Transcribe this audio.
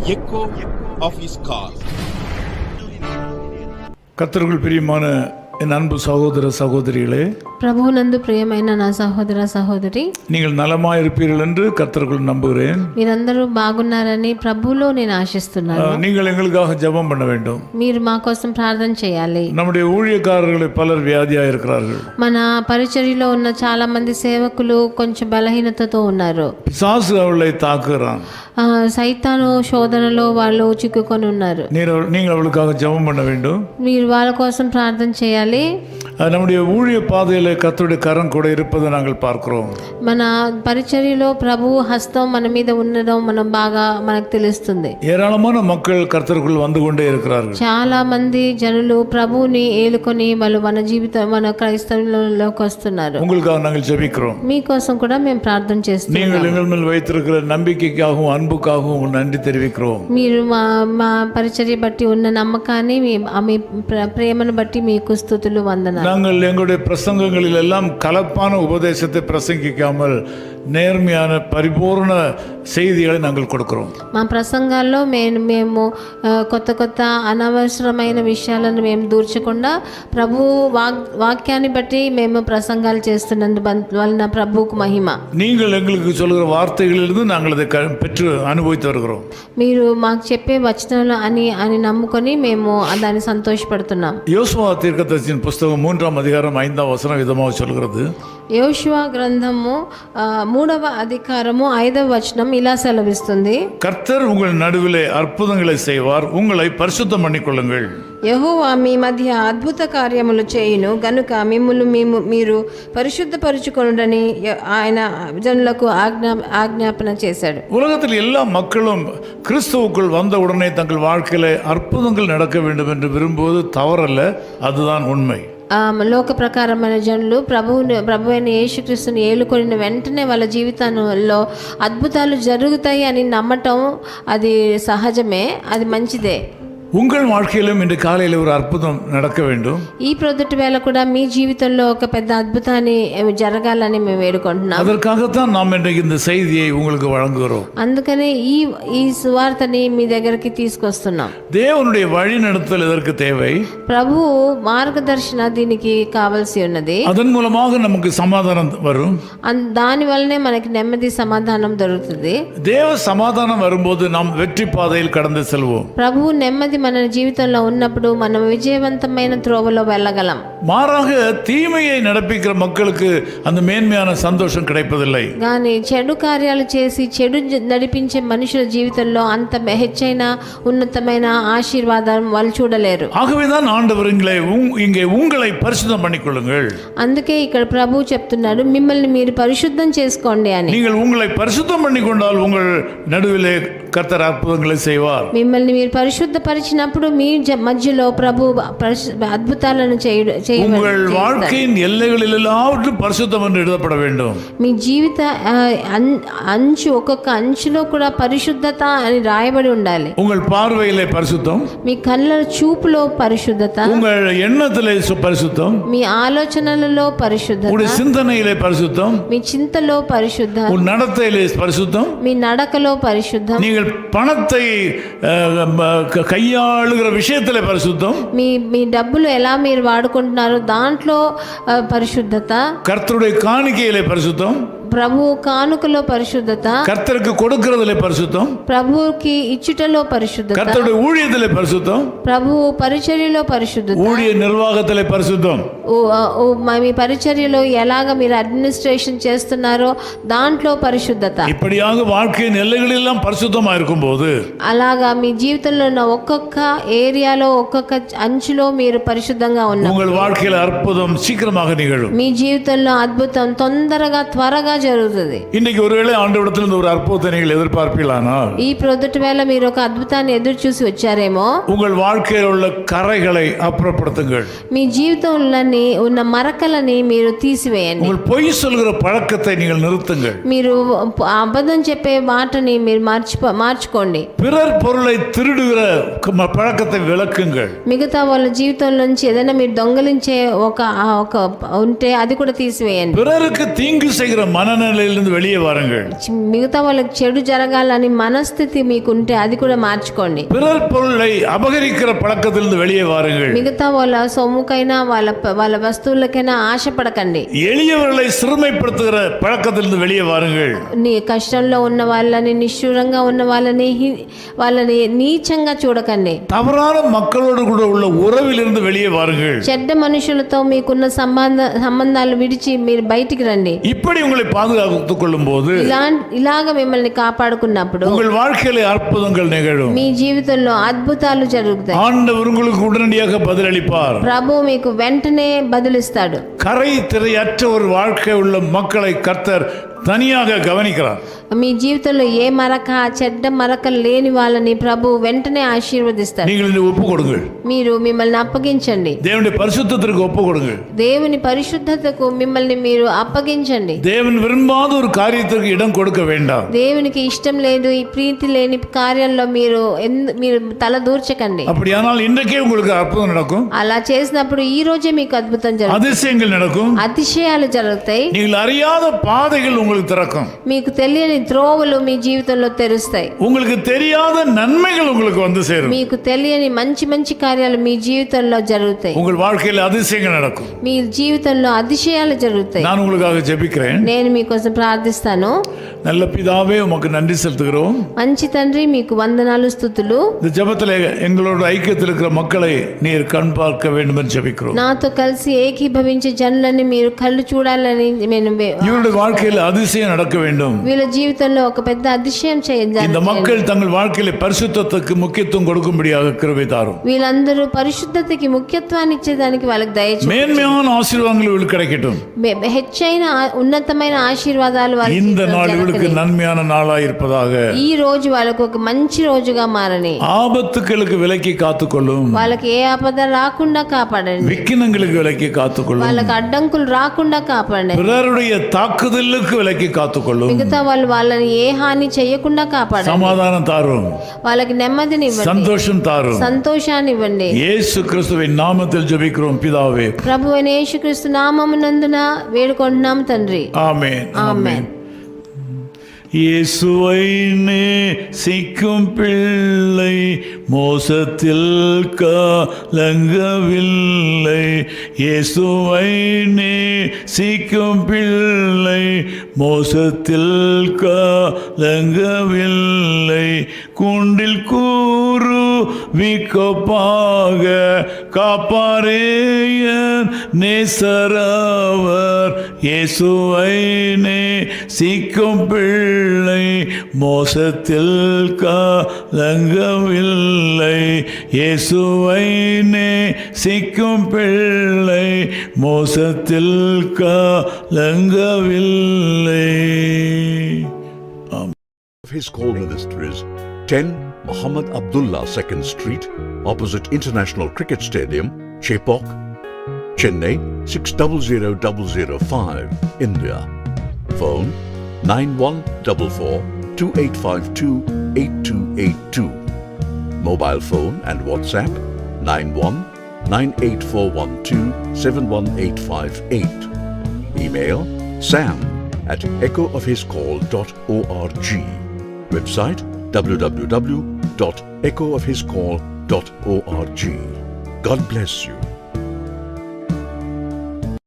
echo of his call. கர்த்தருக்குள் பிரியமான என் அன்பு சகோதர சகோதரிகளே, ప్రభువునందు ప్రియమైన నా సహోదర సహోదరి, நீங்கள் நலமாயிருப்பீர்கள் என்று கர்த்தருக்குள் நம்புகிறேன். మీరందరూ బాగున్నారని ప్రభువులో నేను ఆశిస్తున్నాను. நீங்கள் எங்களுக்காக ஜெபம் பண்ண வேண்டும். మీరు మా కోసం ప్రార్థన చేయాలి. நம்முடைய ஊழியக்காரர்களை பலர் வியாதியாக இருக்கிறார்கள். మన పరిచర్యలో ఉన్న చాలా మంది సేవకులు కొంచెం బలహీనతతో ఉన్నారు. பிசாசு அவளை தாக்குகிறான். సైతాను శోధనలో వాళ్ళు చిక్కుకొని ఉన్నారు. நீங்கள் அவளுக்காக ஜெபம் பண்ண வேண்டும். మీరు వాళ్ళ కోసం ప్రార్థన చేయాలి. நம்முடைய ஊழிய பாதையில் கர்த்தருடைய கரம் கூட இருப்பதை நாங்கள் பார்க்கிறோம். మన పరిచర్యలో ప్రభు హస్తం మన మీద ఉండడం మనకు తెలుస్తుంది. ஏராளமான மக்கள் கர்த்தருக்குள் வந்து கொண்டே இருக்கிறார்கள். చాలా మంది జనులు ప్రభువుని ఏలుకొని వాళ్ళు మన క్రైస్తవులలోకి వస్తున్నారు. உங்களுக்காக நாங்கள் ஜெபிக்கிறோம். మీకోసం కూడా మేము ప్రార్థన చేస్తున్నాం. நீங்கள் எங்கள் மேல் வைத்திருக்கிற நம்பிக்கைக்காகவும் அன்புக்காகவும் நன்றி தெரிவிக்கிறோம். మీరు మా పరిచర్య బట్టి ఉన్న నమ్మకాన్ని మీ ప్రేమను బట్టి మీకు స్తుతులు వందనాలు. நாங்கள் எங்களுடைய பிரசங்கங்களில் எல்லாம் கலப்பான உபதேசத்தை பிரசங்கிக்காமல் நேர்மையான பரிபூர்ண செய்திகளை நாங்கள் கொடுக்கிறோம். మా ప్రసంగాల్లో మేము కొత్త అనవసరమైన విషయాలను మేము దూర్చకుండా ప్రభు వాక్యాన్ని బట్టి మేము ప్రసంగాలు చేస్తున్నందు వలన ప్రభువుకు మహిమ. நீங்கள் எங்களுக்கு சொல்கிற வார்த்தைகளிலிருந்து நாங்கள் அதை பெற்று அனுபவித்து வருகிறோம். మీరు మాకు చెప్పే వచనాలు అని నమ్ముకొని మేము దాన్ని సంతోషపడుతున్నాం. யோசுவா தீர்க்கதரிசியின் புஸ்தகம் 3ஆம் அதிகாரம் 5ஆம் வசனம் விதமாக சொல்கிறது. యోషువా గ్రంథము 3వ అధికారము 5వ వచనం ఇలా సెలవిస్తుంది. கர்த்தர் உங்கள் நடுவிலே அற்புதங்களை செய்வார், உங்களை பரிசுத்தம் பண்ணிக்கொள்ளுங்கள். యెహోవా మీ మధ్య అద్భుత కార్యములు చేయును గనుక మీరు పరిశుద్ధపరచుకొనుడని ఆయన జనులకు ఆజ్ఞాపన చేశాడు. உலகத்தில் எல்லா மக்களும் கிறிஸ்துவுக்குள் வந்த உடனே தங்கள் வாழ்க்கையில அற்புதங்கள் நடக்க வேண்டும் என்று விரும்புவது தவறல்ல, அதுதான் உண்மை. లోక ప్రకారమైన జనులు ప్రభు అయిన యేసుక్రీస్తుని ఏలుకొనిన వెంటనే వాళ్ళ జీవితంలో అద్భుతాలు జరుగుతాయి అని నమ్మటం అది సహజమే, అది మంచిదే. உங்கள் வாழ்க்கையிலும் இன்று காலையில் ஒரு அற்புதம் நடக்க வேண்டும். ఈ ప్రొద్దుటి వేళ కూడా మీ జీవితంలో ఒక పెద్ద అద్భుతాన్ని జరగాలని మేము వేడుకుంటున్నాం. அதற்காகத்தான் நாம் இன்றைக்கு இந்த செய்தியை உங்களுக்கு வழங்குகிறோம். అందుకనే ఈ సువార్తని మీ దగ్గరికి తీసుకొస్తున్నాం. தேவனுடைய வழி நடத்துதல் இதற்கு தேவை. ప్రభు మార్గదర్శన దీనికి కావాల్సి ఉన్నది. அதன் மூலமாக நமக்கு சமாதானம் வரும். దాని వల్లనే మనకి నెమ్మది సమాధానం దొరుకుతుంది. தேவ சமாதானம் வரும்போது நாம் வெற்றி பாதையில் கடந்து செல்வோம். ప్రభు నెమ్మది మన జీవితంలో ఉన్నప్పుడు మనం విజయవంతమైన త్రోవలో వెళ్ళగలం. மாறாக தீமையை நடப்பிக்கிற மக்களுக்கு அந்த மேன்மையான சந்தோஷம் கிடைப்பதில்லை. కానీ చెడు కార్యాలు చేసి చెడు నడిపించే మనుషుల జీవితంలో అంత హెచ్చైన ఉన్నతమైన ఆశీర్వాదం వాళ్ళు చూడలేరు. ஆகவேதான் ஆண்டவர் இங்கே உங்களை பரிசுத்தம் பண்ணிக்கொள்ளுங்கள். అందుకే ఇక్కడ ప్రభు చెప్తున్నాడు, మిమ్మల్ని మీరు పరిశుద్ధం చేసుకోండి అని. நீங்கள் உங்களை பரிசுத்தம் பண்ணிக்கொண்டால் உங்கள் நடுவிலே கர்த்தர் அற்புதங்களை செய்வார். మిమ్మల్ని మీరు పరిశుద్ధపరిచినప్పుడు మీ మధ్యలో ప్రభు అద్భుతాలను உங்கள் வாழ்க்கையின் எல்லைகளில் எல்லாவற்றும் பரிசுத்தம் என்று எழுதப்பட வேண்டும். మీ జీవిత ఒక్కొక్క అంచులో కూడా పరిశుద్ధత అని రాయబడి ఉండాలి. உங்கள் பார்வையிலே பரிசுத்தம், మీ కళ్ళ చూపులో పరిశుద్ధత, உங்கள் எண்ணத்திலே பரிசுத்தம், మీ ఆలోచనలలో పరిశుద్ధత, உங்கள் சிந்தனையிலே பரிசுத்தம், మీ చింతలో పరిశుద్ధం, உங்கள் நடத்தையிலே பரிசுத்தம், మీ నడకలో పరిశుద్ధం, நீங்கள் பணத்தை கையாளுகிற விஷயத்திலே பரிசுத்தம், మీ డబ్బులు ఎలా మీరు వాడుకుంటున్నారో దాంట్లో పరిశుద్ధత, கர்த்தருடைய காணிக்கையிலே பரிசுத்தம், ప్రభు కానుకలో పరిశుద్ధత, கர்த்தருக்கு கொடுக்கிறதிலே பரிசுத்தம், ప్రభువుకి ఇచ్చుటలో పరిశుద్ధత, கர்த்தருடைய ஊழியத்திலே பரிசுத்தம், ప్రభు పరిచర్యలో పరిశుద్ధత, ஊழிய நிர்வாகத்திலே பரிசுத்தம், మీ పరిచర్యలో ఎలాగ మీరు అడ్మినిస్ట్రేషన్ చేస్తున్నారో దాంట్లో పరిశుద్ధత. இப்படியாக வாழ்க்கையின் எல்லைகளெல்லாம் பரிசுத்தமா இருக்கும்போது, అలాగా మీ జీవితంలో ఉన్న ఒక్కొక్క ఏరియాలో ఒక్కొక్క అంచులో మీరు పరిశుద్ధంగా ఉన్నారు. உங்கள் வாழ்க்கையில் அற்புதம் சீக்கிரமாக நிகழும். మీ జీవితంలో అద్భుతం త్వరగా జరుగుతుంది. இன்னைக்கு ஒருவேளை ஆண்டவரிடத்தில் ஒரு அற்புதத்தை நீங்கள் எதிர்பார்ப்பீர்களானால், ఈ ప్రొద్దుటి వేళ మీరు ఒక అద్భుతాన్ని ఎదురు చూసి వచ్చారేమో, உங்கள் வாழ்க்கையில் உள்ள கரைகளை அப்புறப்படுத்துங்கள். మీ జీవితంలో ఉన్న మరకలని మీరు తీసివేయండి. உங்கள் பொய் சொல்கிற பழக்கத்தை நீங்கள் நிறுத்துங்கள். మీరు అబద్ధం చెప్పే మాటని మీరు మార్చుకోండి. பிறர் பொருளை திருடுகிற பழக்கத்தை விளக்குங்கள். మిగతా వాళ్ళ జీవితం నుంచి ఏదైనా మీరు దొంగలించే ఒక ఉంటే అది కూడా తీసివేయండి. பிறருக்கு தீங்கு செய்கிற மனநிலையிலிருந்து வெளியே வாருங்கள். మిగతా వాళ్ళకి చెడు జరగాలని మనస్థితి మీకుంటే అది కూడా మార్చుకోండి. பிறர் பொருளை அபகரிக்கிற பழக்கத்திலிருந்து வெளியே வாருங்கள். మిగతా వాళ్ళ సొమ్ముకైనా వాళ్ళ వస్తువులకైనా ఆశపడకండి. எளியவர்களை சிறுமைப்படுத்துகிற பழக்கத்திலிருந்து வெளியே வாருங்கள். నీ కష్టంలో ఉన్న వాళ్ళని, నిష్ఠూరంగా ఉన్న వాళ్ళని నీచంగా చూడకండి. தவறான மக்களோடு கூட உள்ள உறவிலிருந்து வெளியே வாருங்கள். చెడ్డ మనుషులతో మీకున్న సంబంధాలు విడిచి మీరు బయటికి రండి. இப்படி உங்களை பாதுகாத்துக் கொள்ளும் போது ఇలాగ మిమ్మల్ని కాపాడుకున్నప్పుడు உங்கள் வாழ்க்கையில அற்புதங்கள் நிகழும். మీ జీవితంలో అద్భుతాలు జరుగుతాయి. ஆண்டவர் உங்களுக்கு உடனடியாக பதிலளிப்பார். ప్రభు మీకు వెంటనే బదులిస్తాడు. கரை திரையற்ற ஒரு வாழ்க்கை உள்ள மக்களை கர்த்தர் தனியாக கவனிக்கிறார். మీ జీవితంలో ఏ మరక, చెడ్డ మరక లేని వాళ్ళని ప్రభు వెంటనే ఆశీర్వదిస్తారు. நீங்கள் ஒப்பு கொடுங்கள். మీరు మిమ్మల్ని అప్పగించండి. தேவனுடைய பரிசுத்தத்திற்கு ஒப்பு கொடுங்கள். దేవుని పరిశుద్ధతకు మిమ్మల్ని మీరు అప్పగించండి. தேவன் விரும்பாத ஒரு காரியத்திற்கு இடம் கொடுக்க வேண்டாம். దేవునికి ఇష్టం లేదు, ఈ ప్రీతి లేని కార్యంలో మీరు తల దూర్చకండి. அப்படியானால் இன்றைக்கே உங்களுக்கு அற்புதம் நடக்கும். అలా చేసినప్పుడు ఈ రోజే మీకు అద్భుతం జరుగుతుంది. அதிசயங்கள் நடக்கும். అతిశయాలు జరుగుతాయి. நீங்கள் அறியாத பாதைகள் உங்களுக்கு திறக்கும். మీకు తెలియని త్రోవలు మీ జీవితంలో తెరుస్తాయి. உங்களுக்கு தெரியாத நன்மைகள் உங்களுக்கு வந்து சேரும். మీకు తెలియని మంచి మంచి కార్యాలు మీ జీవితంలో జరుగుతాయి. உங்கள் வாழ்க்கையில் அதிசயங்கள் நடக்கும். మీ జీవితంలో அதிசయాలు జరుగుతాయి. நான் உங்களுக்காக ஜெபிக்கிறேன். నేను మీకోసం ప్రార్థిస్తాను. நல்ல பிதாவே, உமக்கு நன்றி செலுத்துகிறோம். మంచి తండ్రి, మీకు వందనాలు, స్తుతులు. இந்த ஜெபத்தில் எங்களோட ஐக்கியத்தில் இருக்கிற மக்களை நீர் கண் பார்க்க வேண்டும் என்று ஜெபிக்கிறோம். నాతో కలిసి ఏకీభవించే జనులని మీరు కళ్ళు చూడాలని నేను இவருடைய வாழ்க்கையில் அதிசயம் நடக்க வேண்டும். వీళ్ళ జీవితంలో ఒక పెద్ద అతిశయం చేయాలి. இந்த மக்கள் தங்கள் வாழ்க்கையில பரிசுத்தத்துக்கு முக்கியத்துவம் கொடுக்கும்படியாக கிருபை தாரும். వీళ్ళందరూ పరిశుద్ధతకి ముఖ్యత్వాన్ని ఇచ్చేదానికి వాళ్ళకి దయచేయండి. மேன்மையான ஆசீர்வாதங்கள் இவளுக்கு கிடைக்கட்டும். హెచ్చైన ఉన్నతమైన ఆశీర్వాదాలు వాళ్ళకి இந்த நாள் இவளுக்கு நன்மையான நாளாய் இருப்பதாக. ఈ రోజు వాళ్ళకు ఒక మంచి రోజుగా మారని. ஆபத்துகளுக்கு விலக்கி காத்துக்கொள்ளும். వాళ్ళకి ఏ ఆపద రాకుండా కాపాడండి. விக்கினங்களுக்கு விலக்கி காத்துக்கொள்ளும். వాళ్ళకి అడ్డంకులు రాకుండా కాపాడండి. பிறருடைய தாக்குதலுக்கு விலக்கி காத்துக்கொள்ளும். మిగతా వాళ్ళని ఏ హాని చేయకుండా కాపాడండి. சமாதானம் தாரும். వాళ్ళకి నెమ్మదిని ఇవ్వండి. சந்தோஷம் தாரும். సంతోషాన్ని ఇవ్వండి. இயேசு கிறிஸ்துவின் நாமத்தில் ஜெபிக்கிறோம் பிதாவே. ప్రభువైన యేసుక్రీస్తు నామమునందున వేడుకుంటున్నాం తండ్రి. ஆமென். ఆమేన్. இயேசுவை நேசிக்கும் பிள்ளை மோசத்தில் கலங்கவில்லை. இயேசுவை நேசிக்கும் பிள்ளை மோசத்தில் கலங்கவில்லை. குண்டில் கூறு விக்கப்பாக காப்பாரேயன் நேசரவர். இயேசுவை நேசிக்கும் பிள்ளை மோசத்தில் கலங்கவில்லை. இயேசுவை நேசிக்கும் பிள்ளை மோசத்தில் கலங்கவில்லை. His Call Ministries, 10 Muhammad Abdullah 2nd Street, opposite International Cricket Stadium, Chepauk, Chennai 600005, India. Phone 9144-2852-8282. Mobile phone and WhatsApp 91-98412-71858. Email sam@echoofhiscall.org. Website www.echoofhiscall.org. God bless you.